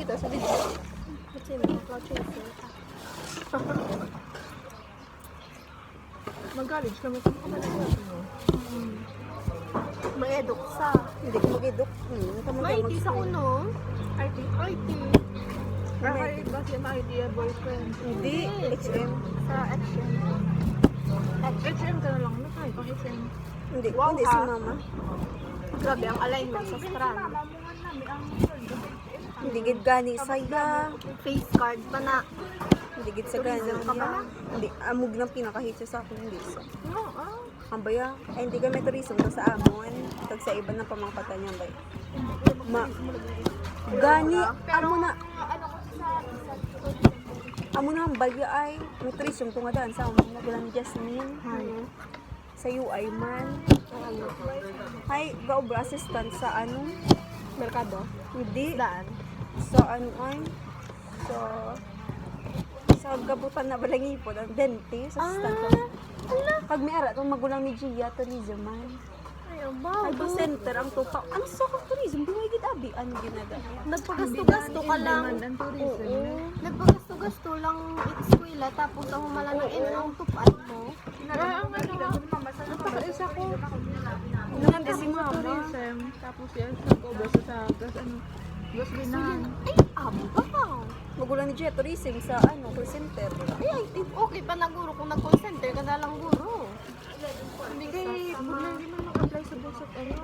kita sa video. Kasi cloud chaser. Mag-college kami kung kamalagyan mo. May eduk sa. Hindi ko mag-eduk. May IT sa kuno. IT. IT. Kahit ba siya na-idea boyfriend? Hindi, HM. Sa action. HM ka na lang. Ano tayo pang HM? Hindi, Wow, hindi si ha? mama. Grabe ang alignment sa strand. Hindi gid gani saya. Face card pa na. Hindi gid sa gani. Tourism ka ba na? Hindi, amog nang pinakahitso sa akin. Hindi sa. No, ah. Ang baya, ay hindi kami tourism to sa amon. Tag sa iba ng pamangkatan niya bay. Gani, amo na. Amo na ang balya ay nutrition to nga daan sa amon nagulang Jasmine. Sa UI man. Ay, gaobra assistant sa ano? Merkado. Hindi. Daan. Sa ano ay? Sa gabutan na balangipod ang dentist. Assistant ko. Pag may ara, itong magulang ni Gia, tourism man. Ay, ba? Ay, ba center ang tupa. Ano sa tourism? Di mo higit abi. Ano ginagaya? Nagpagasto-gasto ka lang. Ang tourism. Nagpagasto-gasto lang eskwela tapos ang humala ng inang tupad mo. Ang isa ko. Naman kasi mama. Tourism. Tapos yan sa Cobra sa plus ano. Gasolinahan. Ay, abang. Magulang ni Gia, tourism sa ano, call center. Ay, okay pa na guro kung nag-call center ka na lang guro. Hindi kay, hindi man mag-apply sa Bosat ano.